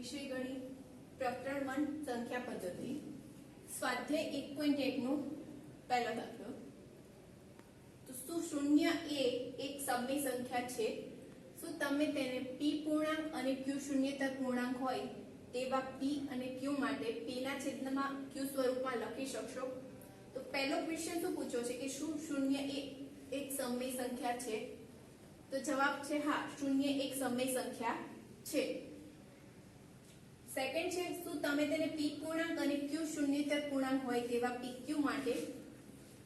વિષય ગણિત પ્રકરણ 1 સંખ્યા પદ્ધતિ સ્વાધ્યાય 1.1 નો પહેલો દાખલો। તો શું શૂન્ય એ એક સમય સંખ્યા છે? શું તમે તેને p પૂર્ણાંક અને q શૂન્યતક પૂર્ણાંક હોય તેવા p અને q માટે p ના છેદમાં q સ્વરૂપમાં લખી શકશો? તો પહેલો ક્વેશ્ચન શું પૂછ્યો છે કે શું શૂન્ય એ એક સમય સંખ્યા છે? તો જવાબ છે હા, શૂન્ય એક સમય સંખ્યા છે। સેકન્ડ છે શું તમે તેને p પૂર્ણાંક અને q શૂન્યતક પૂર્ણાંક હોય તેવા pq માટે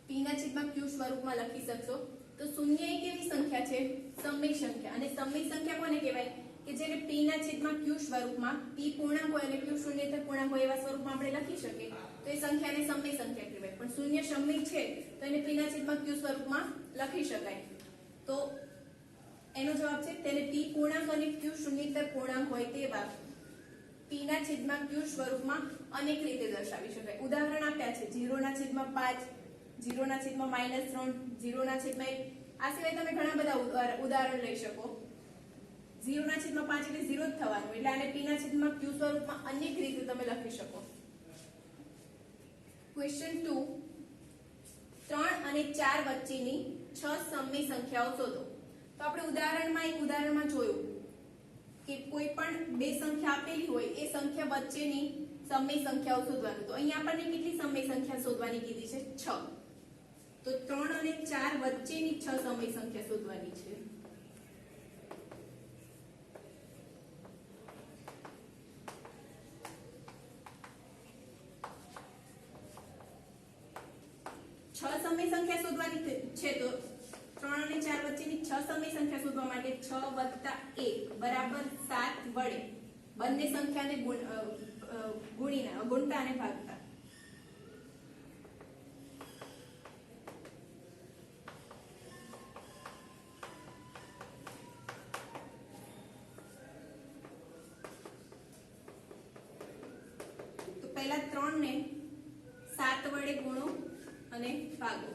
p ના છેદમાં q સ્વરૂપમાં લખી શકશો? તો શૂન્ય એ કેવી સંખ્યા છે? સમય સંખ્યા। અને સમય સંખ્યા કોને કહેવાય? કે જેને p ના છેદમાં q સ્વરૂપમાં p પૂર્ણાંક હોય અને q શૂન્યતક પૂર્ણાંક હોય એવા સ્વરૂપમાં આપણે લખી શકીએ તો એ સંખ્યાને સમય સંખ્યા કહેવાય। પણ શૂન્ય સમય છે તો એને p ના છેદમાં q સ્વરૂપમાં લખી શકાય। તો એનો જવાબ છે તેને p પૂર્ણાંક અને q શૂન્યતક પૂર્ણાંક હોય તેવા p ના છેદમાં q સ્વરૂપમાં અનેક રીતે દર્શાવી શકાય। ઉદાહરણ આપ્યા છે 0/5, 0/-3, 0/1। આ સિવાય તમે ઘણા બધા ઉદાહરણ લઈ શકો। 0/5 એટલે 0 જ થવાનું, એટલે આને p ના છેદમાં q સ્વરૂપમાં અનેક રીતે તમે લખી શકો। ક્વેશ્ચન 2 3 અને 4 વચ્ચેની 6 સમય સંખ્યાઓ શોધો। તો આપણે ઉદાહરણમાં જોયું કે કોઈ પણ બે સંખ્યા આપેલી હોય એ સંખ્યા વચ્ચેની સમય સંખ્યાઓ શોધવાનું। તો અહીંયા આપણને કેટલી સમય સંખ્યા શોધવાની કીધી છે? 6। તો 3 અને 4 વચ્ચેની 6 સમય સંખ્યા શોધવાની છે। સમય સંખ્યા શોધવાની છે તો 3 અને 4 વચ્ચેની 6 સમય સંખ્યા શોધવા માટે 6 + 1 બરાબર 7 વડે બંને સંખ્યાને ગુણતા અને ભાગતા। તો પહેલા 3 ને 7 વડે ગુણો અને ભાગો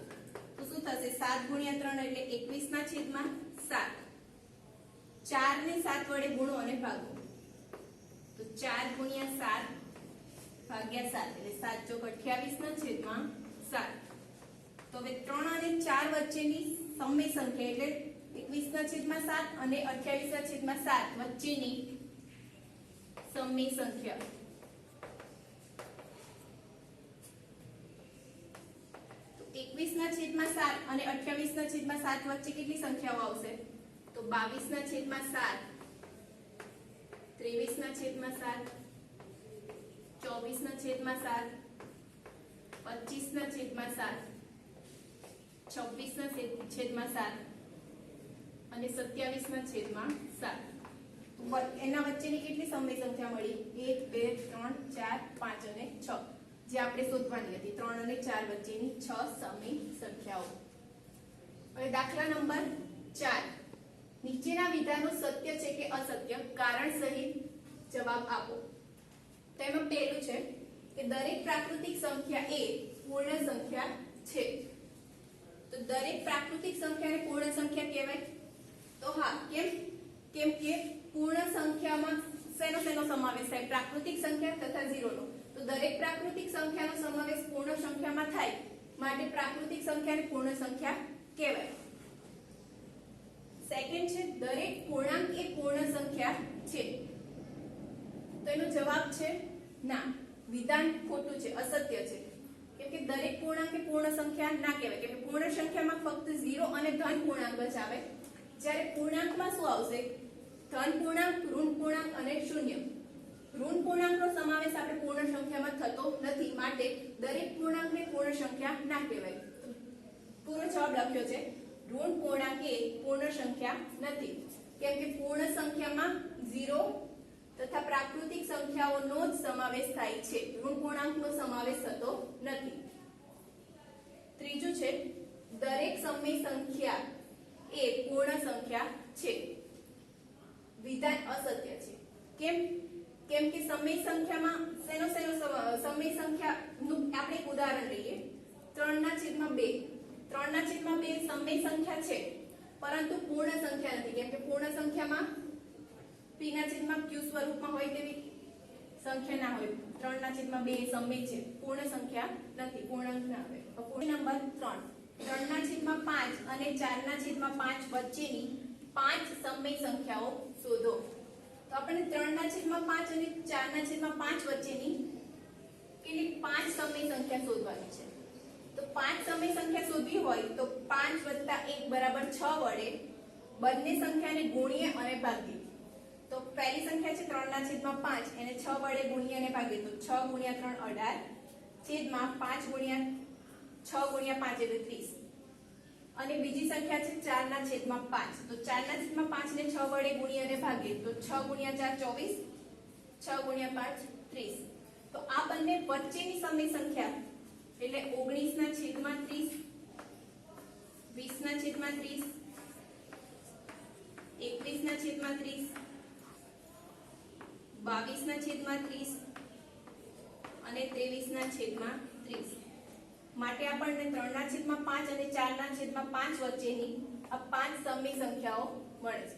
તો શું થશે? 7 × 3 એટલે 21/7। 4 ને 7 વડે ગુણો અને ભાગો તો 4 × 7 ભાગ્યા 7 એટલે 7 × 28/7। તો હવે 3 અને 4 વચ્ચેની સમય સંખ્યા એટલે 21/7 અને 28/7 વચ્ચેની સમય સંખ્યા। તો 21/7 અને 28/7 વચ્ચે કેટલી સંખ્યાઓ આવશે? તો 22/7, 23/7, 24/7, 25/7, 26/7 અને 27/7। એના વચ્ચેની કેટલી સમય સંખ્યા મળી? 1, 2, 3, 4, 5 અને 6 જે આપણે શોધવાની હતી। 3 અને 4 વચ્ચેની 6 સમય સંખ્યાઓ। હવે દાખલા નંબર 4 નીચેના વિધાનો સત્ય છે કે અસત્ય કારણ સહિત જવાબ આપો। તો એમાં પહેલું છે કે દરેક પ્રાકૃતિક સંખ્યા એ પૂર્ણ સંખ્યા છે। તો દરેક પ્રાકૃતિક સંખ્યાને પૂર્ણ સંખ્યા કહેવાય? તો હા, કેમ કે પૂર્ણ સંખ્યામાં શેનો સમાવેશ થાય? પ્રાકૃતિક સંખ્યા તથા 0 નો। તો દરેક પ્રાકૃતિક સંખ્યાનો સમાવેશ પૂર્ણ સંખ્યામાં થાય માટે પ્રાકૃતિક સંખ્યાને પૂર્ણ સંખ્યા કહેવાય। સેકન્ડ છે દરેક પૂર્ણાંક એ પૂર્ણ સંખ્યા છે। તો એનો જવાબ છે ના, વિધાન ખોટું છે, અસત્ય છે। કેમ કે દરેક પૂર્ણાંક એ પૂર્ણ સંખ્યા ના કહેવાય, કેમ કે પૂર્ણ સંખ્યામાં ફક્ત 0 અને ધન પૂર્ણાંક જ આવે, જ્યારે પૂર્ણાંકમાં શું આવશે? ધન પૂર્ણાંક, ઋણ પૂર્ણાંક અને શૂન્ય। ઋણ પૂર્ણાંકનો સમાવેશ આપણે પૂર્ણ સંખ્યામાં થતો નથી માટે દરેક પૂર્ણાંકને પૂર્ણ સંખ્યા ના કહેવાય। પૂરો જવાબ લખ્યો છે ઋણ પૂર્ણાંક એ પૂર્ણ સંખ્યા નથી, કેમ કે પૂર્ણ સંખ્યામાં 0 તથા પ્રાકૃતિક સંખ્યાઓનો જ સમાવેશ થાય છે, ઋણ પૂર્ણાંકનો સમાવેશ થતો નથી। ત્રીજું છે દરેક સમય સંખ્યા એ પૂર્ણ સંખ્યા છે। વિધાન અસત્ય છે। કેમ કે સમય સંખ્યામાં સમય સંખ્યાનું આપણે એક ઉદાહરણ લઈએ 3/2। 3/2 સમય સંખ્યા છે પરંતુ પૂર્ણ સંખ્યા નથી, કેમ કે પૂર્ણ સંખ્યામાં p ના છેદમાં q સ્વરૂપમાં હોય તેવી સંખ્યા ના હોય 3/2 સમય છે પૂર્ણ સંખ્યા નથી પૂર્ણાંક ના આવે તો પૂર્ણ નંબર 3 3/5 અને 4/5 વચ્ચેની 5 સમય સંખ્યાઓ શોધો તો આપણે 3/5 અને 4/5 વચ્ચેની કેટલી 5 સમય સંખ્યા શોધવાની છે તો 5 સમય સંખ્યા શોધવી હોય તો 5 + 1 = 6 વડે બંને સંખ્યાને ગુણીએ અને ભાગીએ તો પહેલી સંખ્યા છે 3/5 એને 6 વડે ગુણીએ અને ભાગીએ તો 6 × 3 18 છેદમાં 5 × 6 × 5 એટલે 30 અને બીજી સંખ્યા છે 4/5 તો 4/5 ને 6 વડે ગુણીએ અને ભાગીએ તો 6 × 4 24 6 × 5 30 તો આ બંને વચ્ચેની સમય સંખ્યા એટલે 19/30 20/30 21/30 22/30 અને 23/30 માટે આપણને 3/5 અને 4/5 વચ્ચેની આ 5 સમય સંખ્યાઓ મળે છે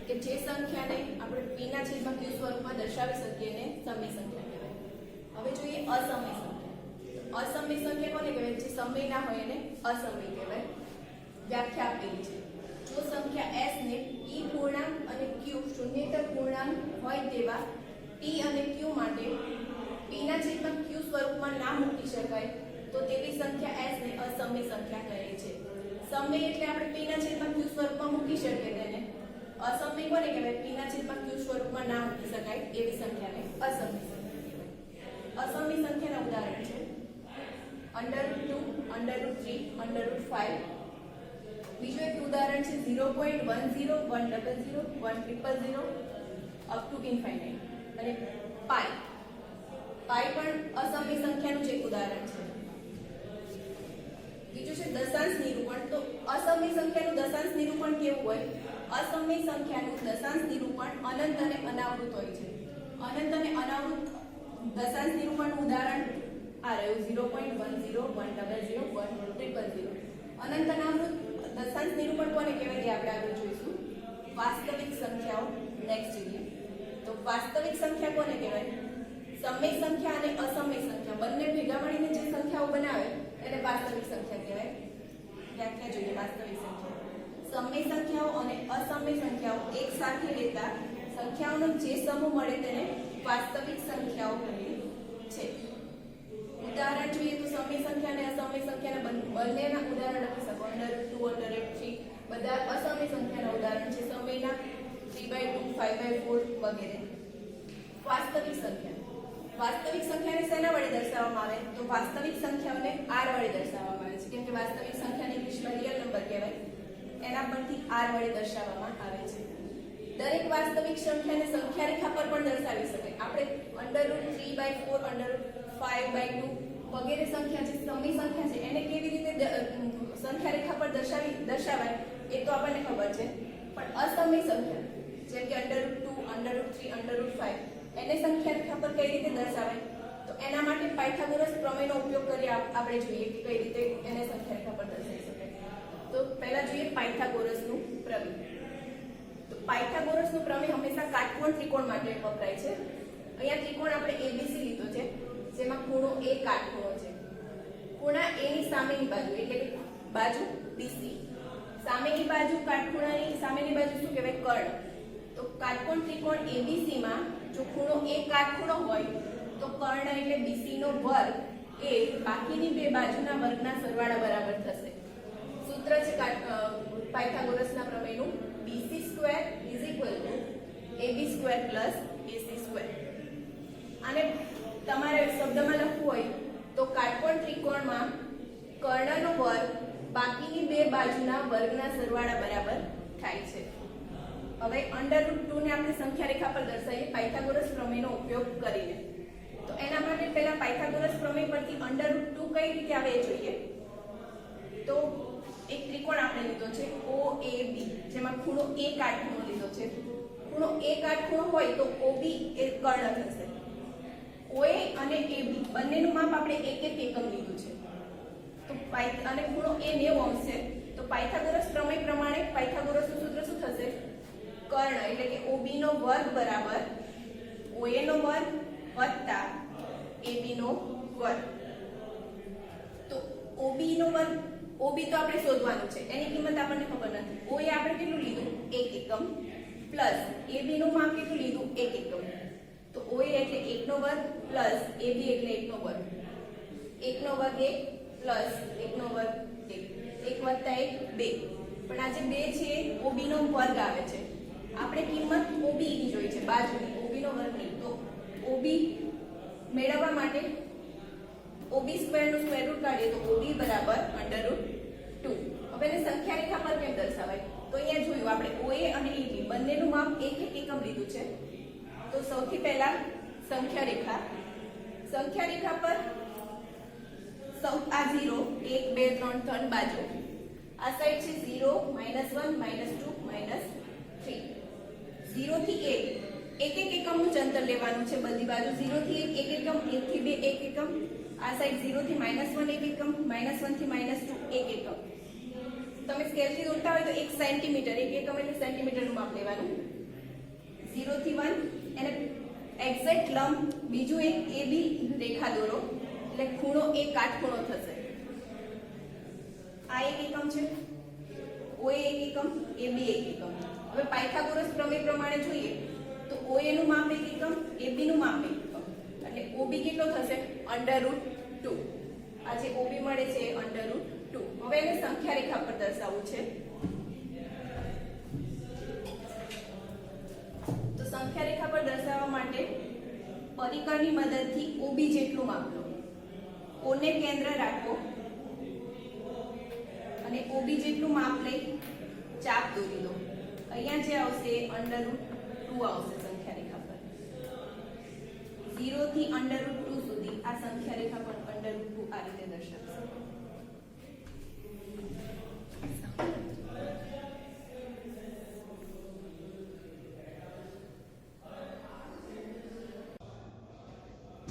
કે જે સંખ્યાને આપણે p ના છેદમાં q સ્વરૂપમાં દર્શાવી શકીએ ને સમય સંખ્યા કહેવાય હવે જોઈએ અસમય સંખ્યા અસમય સંખ્યા કોને કહેવાય જે સમય ના હોય એને અસમય કહેવાય વ્યાખ્યા આપેલી છે જો સંખ્યા s ને p પૂર્ણાંક અને q શૂન્યેતર પૂર્ણાંક હોય તેવા p અને q માટે p ના છેદમાં q સ્વરૂપમાં ના મૂકી શકાય તો તેવી સંખ્યા s ને અસમય સંખ્યા કહે છે સમય એટલે આપણે p ના છેદમાં q સ્વરૂપમાં મૂકી શકીએ તેને અસમય કોને કહેવાય p ના છેદમાં q સ્વરૂપમાં ના મૂકી શકાય એવી સંખ્યાને અસમય સંખ્યા કહેવાય અસમય સંખ્યાના ઉદાહરણ છે √2 √3 √5 બીજું એક ઉદાહરણ છે 0.10 100 100 100 અપ ટુ ઇન્ફાઇનાઇટ અને પાઈ પણ અસમય સંખ્યાનું જ એક ઉદાહરણ છે બીજું છે દશાંશ નિરૂપણ તો અસમય સંખ્યાનું દશાંશ નિરૂપણ કેવું હોય અસમય સંખ્યાનું દશાંશ નિરૂપણ અનંત અને અનાવૃત હોય છે અનંત અને અનાવૃત દશાંશ નિરૂપણનું ઉદાહરણ આ રહ્યું 0.10 100 100 અનંત અનાવૃત દશાંશ નિરૂપણ કોને કહેવાય એ આપણે આગળ જોઈશું વાસ્તવિક સંખ્યાઓ નેક્સ્ટ જોઈએ તો વાસ્તવિક સંખ્યા કોને કહેવાય સમય સંખ્યા અને અસમય સંખ્યા બંને ભેગા મળીને જે સંખ્યાઓ બનાવે એને વાસ્તવિક સંખ્યા કહેવાય વ્યાખ્યા જોઈએ વાસ્તવિક સંખ્યા સમય સંખ્યાઓ અને અસમય સંખ્યાઓ એક સાથે લેતા સંખ્યાઓનો જે સમૂહ મળે તેને વાસ્તવિક સંખ્યાઓ કહે છે ઉદાહરણ જોઈએ તો સમય સંખ્યા અને અસમય સંખ્યાના બંનેના ઉદાહરણ લખી શકો √2 √3 બધા અસમય સંખ્યાના ઉદાહરણ છે સમયના 3/2 5/4 વગેરે વાસ્તવિક સંખ્યાને શેના વડે દર્શાવવામાં આવે તો વાસ્તવિક સંખ્યાઓને r વડે દર્શાવવામાં આવે છે કેમ કે વાસ્તવિક સંખ્યાને ઇંગ્લિશમાં રિયલ નંબર કહેવાય એના પરથી r વડે દર્શાવવામાં આવે છે દરેક વાસ્તવિક સંખ્યાને સંખ્યા રેખા પર પણ દર્શાવી શકાય આપણે √3/4 √5/2 વગેરે સંખ્યા જે સમય સંખ્યા છે એને કેવી રીતે સંખ્યા રેખા પર દર્શાવાય એ તો આપણને ખબર છે પણ અસમય સંખ્યા જેમ કે √2 √3 √5 એને સંખ્યા રેખા પર કઈ રીતે દર્શાવાય તો એના માટે પાયથાગોરસ પ્રમેયનો ઉપયોગ કરી આપણે જોઈએ કે કઈ રીતે એને સંખ્યા રેખા પર દર્શાવી શકાય તો પહેલા જોઈએ પાયથાગોરસનું પ્રમેય તો પાયથાગોરસનું પ્રમેય હંમેશા કાટકોણ ત્રિકોણ માટે વપરાય છે અહીંયા ત્રિકોણ આપણે ABC લીધો છે જેમાં ખૂણો A કાટખૂણો છે ખૂણા A ની સામેની બાજુ એટલે કે બાજુ BC સામેની બાજુ કાટખૂણાની સામેની બાજુ શું કહેવાય કર્ણ તો કાટકોણ ત્રિકોણ ABC માં જો ખૂણો A કાટખૂણો હોય તો કર્ણ એટલે BC નો વર્ગ એ બાકીની બે બાજુના વર્ગના સરવાળા બરાબર થશે સૂત્ર છે પાયથાગોરસના પ્રમેયનું BC² = AB² + AC². આને તમારે શબ્દમાં લખવું હોય તો કાટકોણ ત્રિકોણમાં કર્ણનો વર્ગ બાકીની બે બાજુના વર્ગના સરવાળા બરાબર થાય છે હવે √2 ને આપણે સંખ્યા રેખા પર દર્શાવીએ પાયથાગોરસ પ્રમેયનો ઉપયોગ કરીને તો એના માટે પહેલા પાયથાગોરસ પ્રમેય પરથી √2 કઈ રીતે આવે એ જોઈએ તો એક ત્રિકોણ આપણે લીધો છે OAB, જેમાં ખૂણો A કાટખૂણો લીધો છે. ખૂણો A કાટખૂણો હોય તો OB એ કર્ણ થશે. OA અને AB બંનેનું માપ આપણે 1 એકમ લીધું છે. તો અને ખૂણો A 90 અંશ છે. તો પાયથાગોરસ પ્રમેય પ્રમાણે પાયથાગોરસનું સૂત્ર શું થશે? કર્ણ એટલે કે OB નો વર્ગ બરાબર OA નો વર્ગ વત્તા AB નો વર્ગ. તો OB નો વર્ગ, OB તો આપણે શોધવાનું છે, એની કિંમત આપણને ખબર નથી. OA આપણે કેટલું લીધું? 1 એકમ પ્લસ AB નું માપ કેટલું લીધું? 1 એકમ. તો OA એટલે 1 નો વર્ગ પ્લસ AB એટલે 1 નો વર્ગ. 1 નો વર્ગ 1 પ્લસ 1 નો વર્ગ 1. 1 વત્તા 1 2. પણ આ જે 2 છે OB નો વર્ગ આવે છે. આપણે કિંમત OB ની જોઈ છે, બાજુની OB નો વર્ગ નહીં. તો OB મેળવવા માટે OB સ્ક્વેર નું સ્ક્વેર રૂટ કાઢીએ તો OB બરાબર √2. હવે એને સંખ્યા રેખા પર કેમ દર્શાવાય? તો અહીંયા જોયું આપણે OA અને AB બંનેનું માપ 1 એકમ લીધું છે. તો સૌથી પહેલા સંખ્યા રેખા પર આ 0 1 2 3 3 બાજુ, આ સાઈડ છે 0 -1 -2 -3. 0 થી 1 1 એકમનું જ અંતર લેવાનું છે બધી બાજુ. 0 થી 1 1 એકમ, 1 થી 2 1 એકમ, આ સાઈડ 0 થી -1 1 એકમ, -1 થી -2 1 એકમ. તમે સ્કેલ થી દોરતા હોય તો 1 સેન્ટીમીટર, 1 એકમ એટલે સેન્ટીમીટરનું માપ લેવાનું. 0 થી 1 એને એક્ઝેક્ટ લંબ બીજું એક AB રેખા દોરો એટલે ખૂણો A કાટખૂણો થશે. આ 1 એકમ છે, OA 1 એકમ, AB 1 એકમ. હવે પાયથાગોરસ પ્રમેય પ્રમાણે જોઈએ તો OA નું માપ 1 એકમ, AB નું માપ 1 એકમ. એટલે OB કેટલો થશે? √2. આ જે OB મળે છે એ √2. હવે એને સંખ્યા રેખા પર દર્શાવવું છે. તો સંખ્યા રેખા પર દર્શાવવા માટે પરિકરની મદદથી OB જેટલું માપ લો. O ને કેન્દ્ર રાખો અને OB જેટલું માપ લઈ ચાપ દોરી દો. અહીંયા જે આવશે √2 આવશે સંખ્યા રેખા પર. 0 થી √2 સુધી આ સંખ્યા રેખા પર √2 આ રીતે દર્શાવશે.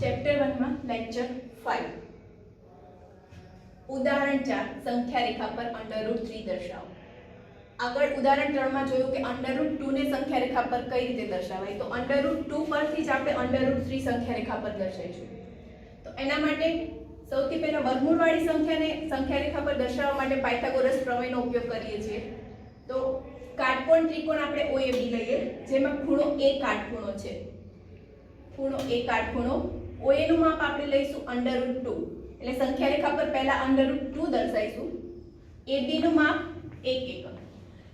ચેપ્ટર 1 માં લેક્ચર 5 ઉદાહરણ 4 સંખ્યા રેખા પર √3 દર્શાવો. આગળ ઉદાહરણ 3 માં જોયું કે √2 ને સંખ્યા રેખા પર કઈ રીતે દર્શાવાય. તો √2 પરથી જ આપણે √3 સંખ્યા રેખા પર દર્શાવીશું. તો એના માટે સૌથી પહેલા વર્ગમૂળવાળી સંખ્યાને સંખ્યા રેખા પર દર્શાવવા માટે પાયથાગોરસ પ્રમેયનો ઉપયોગ કરીએ છીએ. તો કાટકોણ ત્રિકોણ આપણે OAB લઈએ, જેમાં ખૂણો A કાટખૂણો છે. ખૂણો A કાટખૂણો, OA નું માપ આપણે લઈશું √2. એટલે સંખ્યા રેખા પર પહેલા √2 દર્શાવીશું. AB નું માપ 1 એકમ.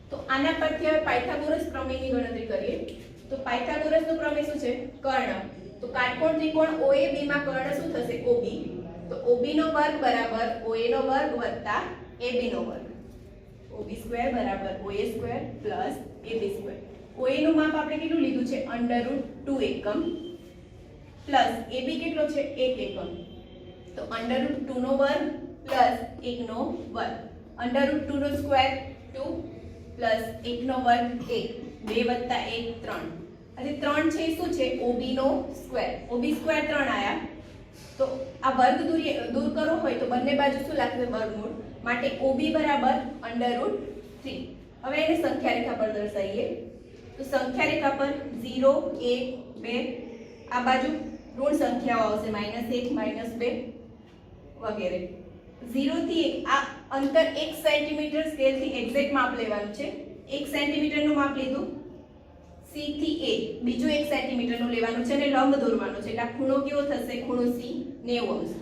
તો આના પરથી હવે પાયથાગોરસ પ્રમેયની ગણતરી કરીએ. તો પાયથાગોરસનો પ્રમેય શું છે? કર્ણ. તો કાટકોણ ત્રિકોણ OAB માં કર્ણ શું થશે? OB. તો OB નો વર્ગ બરાબર OA નો વર્ગ વત્તા AB નો વર્ગ. OB સ્ક્વેર બરાબર OA square plus AB square. OA નું માપ આપણે કેટલું લીધું છે? √2 એકમ પ્લસ AB કેટલો છે? 1 એકમ. તો √2 નો વર્ગ પ્લસ 1 નો વર્ગ. √2 નો સ્ક્વેર 2 પ્લસ 1 નો વર્ગ 1. 2 વત્તા 1 3. આજે 3 છે શું છે? OB નો સ્ક્વેર. OB સ્ક્વેર 3 આયા. તો આ વર્ગ દૂર કરવો હોય તો બંને બાજુ શું લાગશે? વર્ગમૂળ. માટે OB બરાબર √3. હવે એને સંખ્યા રેખા પર દર્શાવીએ. તો સંખ્યા રેખા પર 0 1 2 આ બાજુ ઋણ સંખ્યાઓ આવશે -1 -2 વગેરે. 0 થી 1 આ અંતર 1 સેન્ટીમીટર સ્કેલ થી એક્ઝેક્ટ માપ લેવાનું છે. 1 સેન્ટીમીટર નું માપ લીધું. C થી A બીજું 1 સેન્ટીમીટર નું લેવાનું છે અને લંબ દોરવાનો છે. એટલે ખૂણો કેવો થશે? ખૂણો C 90 અંશ.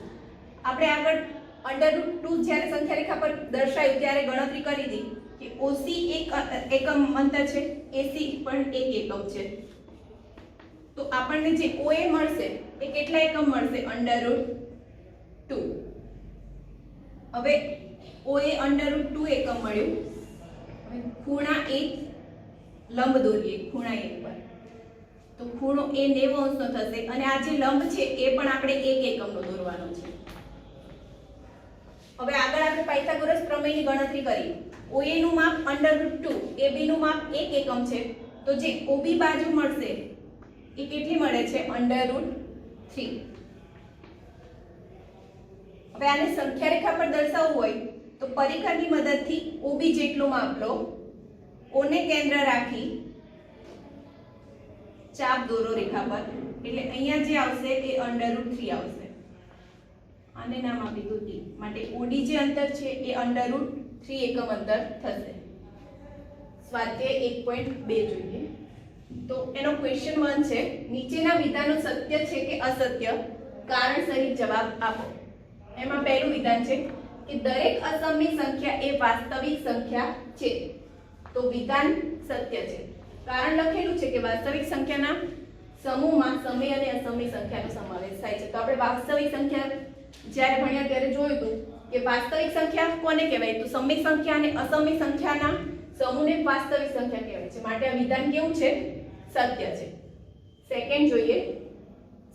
આપણે આગળ √2 જ્યારે સંખ્યા રેખા પર દર્શાવ્યું ત્યારે ગણતરી કરી હતી કે OC 1 એકમ અંતર છે, AC પણ 1 એકમ છે. તો આપણને જે OA મળશે એ કેટલા એકમ મળશે? √2. હવે OA √2 એકમ મળ્યું. હવે ખૂણા A લંબ દોરીએ ખૂણા A પર. તો ખૂણો A 90 અંશનો થશે અને આ જે લંબ છે એ પણ આપણે 1 એકમનો દોરવાનો છે. હવે આગળ આપણે પાયથાગોરસ પ્રમેયની ગણતરી કરીએ. OA નું માપ √2, AB નું માપ 1 એકમ છે, તો જે OB બાજુ મળશે એ કેટલી મળે છે? √3. હવે આને સંખ્યા રેખા પર દર્શાવવું હોય તો પરિઘની મદદથી OB જેટલું માપ લો, O ને કેન્દ્ર રાખી ચાપ દોરો રેખા પર, એટલે અહીંયા જે આવશે એ √3 આવશે. આને નામ આપી દો T. માટે OD જે અંતર છે એ √3 એકમ અંતર થશે. સ્વાધ્યાય 1.2 જોઈએ. તો એનો ક્વેશ્ચન 1 છે, નીચેના વિધાનો સત્ય છે કે અસત્ય? કારણ સહિત જવાબ આપો. એમાં પહેલું વિધાન છે કે દરેક અસમની સંખ્યા એ વાસ્તવિક સંખ્યા છે. તો વિધાન સત્ય છે. કારણ લખેલું છે કે વાસ્તવિક સંખ્યાના સમૂહમાં સમય અને અસમની સંખ્યાનો સમાવેશ થાય છે. તો આપણે વાસ્તવિક સંખ્યા જ્યારે ભણ્યા ત્યારે જોયું હતું કે વાસ્તવિક સંખ્યા કોને કહેવાય? તો સમય સંખ્યા અને અસમય સંખ્યાના સમૂહને વાસ્તવિક સંખ્યા કહેવાય છે. માટે આ વિધાન કેવું છે? સત્ય છે. સેકન્ડ જોઈએ,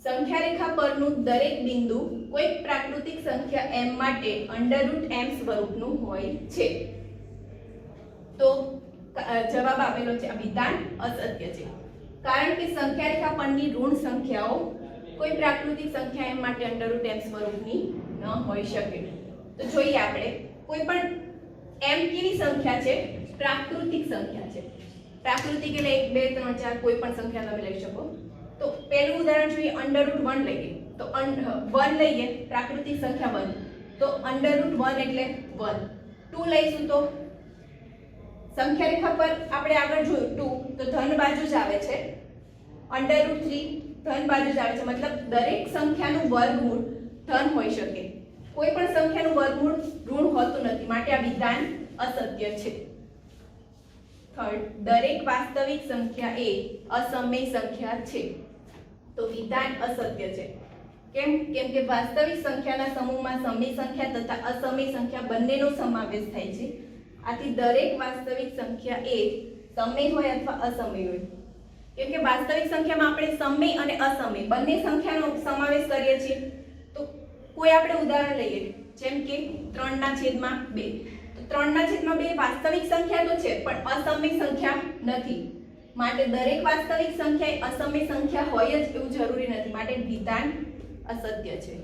સંખ્યા રેખા પરનું દરેક બિંદુ કોઈ પ્રાકૃતિક સંખ્યા m માટે √m સ્વરૂપનું હોય છે. તો જવાબ આપેલો છે આ વિધાન અસત્ય છે. કારણ કે સંખ્યા રેખા પરની ઋણ સંખ્યાઓ કોઈ પ્રાકૃતિક સંખ્યા m માટે √m સ્વરૂપની ન હોઈ શકે. તો જોઈએ આપણે, કોઈ પણ m કેવી સંખ્યા છે? પ્રાકૃતિક સંખ્યા છે. પ્રાકૃતિક એટલે 1 2 3 4 કોઈ પણ સંખ્યા તમે લઈ શકો. તો પહેલું ઉદાહરણ જોઈએ, √1 લઈએ. તો 1 લઈએ, પ્રાકૃતિક સંખ્યા 1, તો √1 એટલે 1. 2 લઈશું તો સંખ્યા રેખા પર આપણે આગળ જોયું 2 તો ધન બાજુ જ આવે છે. √3 ધન બાજુ જ આવે છે, મતલબ દરેક સંખ્યાનું વર્ગમૂળ ધન હોઈ શકે. કોઈ પણ સંખ્યાનું વર્ગમૂળ ઋણ હોતું નથી. માટે આ વિધાન અસત્ય છે. થર્ડ, દરેક વાસ્તવિક સંખ્યા એ અસમય સંખ્યા છે. તો વિધાન અસત્ય છે. કેમ? કેમ કે વાસ્તવિક સંખ્યાના સમૂહમાં સમય સંખ્યા તથા અસમય સંખ્યા બંનેનો સમાવેશ થાય છે. આથી દરેક વાસ્તવિક સંખ્યા એ સમય હોય અથવા અસમય હોય. કેમ કે વાસ્તવિક સંખ્યામાં આપણે સમય અને અસમય બંને સંખ્યાનો સમાવેશ કરીએ છીએ. તો કોઈ આપણે ઉદાહરણ લઈએ, જેમ કે 3/2. તો 3/2 વાસ્તવિક સંખ્યા તો છે પણ અસમય સંખ્યા નથી. માટે દરેક વાસ્તવિક સંખ્યા એ અસમય સંખ્યા હોય જ એવું જરૂરી નથી. માટે વિધાન અસત્ય છે.